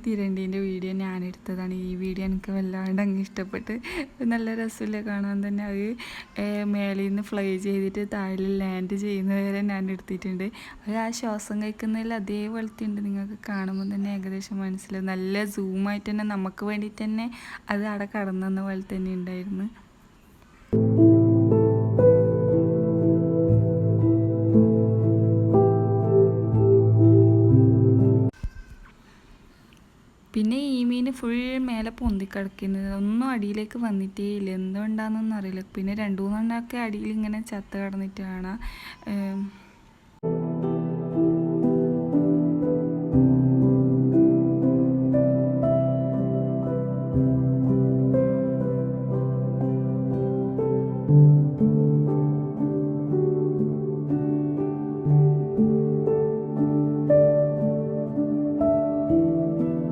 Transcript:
തിരണ്ടീൻ്റെ video ഞാനെടുത്തതാണ്. ഈ video എനിക്ക് വല്ലാണ്ട് അങ്ങ് ഇഷ്ടപ്പെട്ട്. നല്ല രസമില്ല കാണാൻ തന്നെ. അത് മേളിൽ നിന്ന് ഫ്ലൈ ചെയ്തിട്ട് താഴെ ലാൻഡ് ചെയ്യുന്നവരെ ഞാൻ എടുത്തിട്ടുണ്ട്. അത് ആ ശ്വാസം കഴിക്കുന്നതിൽ അതേപോലത്തെ ഉണ്ട്. നിങ്ങൾക്ക് കാണുമ്പോൾ തന്നെ ഏകദേശം മനസ്സിലാവും. നല്ല സൂമായിട്ട് തന്നെ നമുക്ക് വേണ്ടിയിട്ട് തന്നെ അത് അവിടെ കടന്നെന്ന പോലെ തന്നെ ഉണ്ടായിരുന്നു. പിന്നെ ഈ മീൻ ഫുൾ മേലെ പൊന്തിക്കിടക്കുന്നത്, ഒന്നും അടിയിലേക്ക് വന്നിട്ടേ ഇല്ല. എന്തുകൊണ്ടാണെന്നൊന്നും അറിയില്ല. പിന്നെ 2-3 എണ്ണമൊക്കെ അടിയിൽ ഇങ്ങനെ ചത്ത് കിടന്നിട്ട് കാണാം.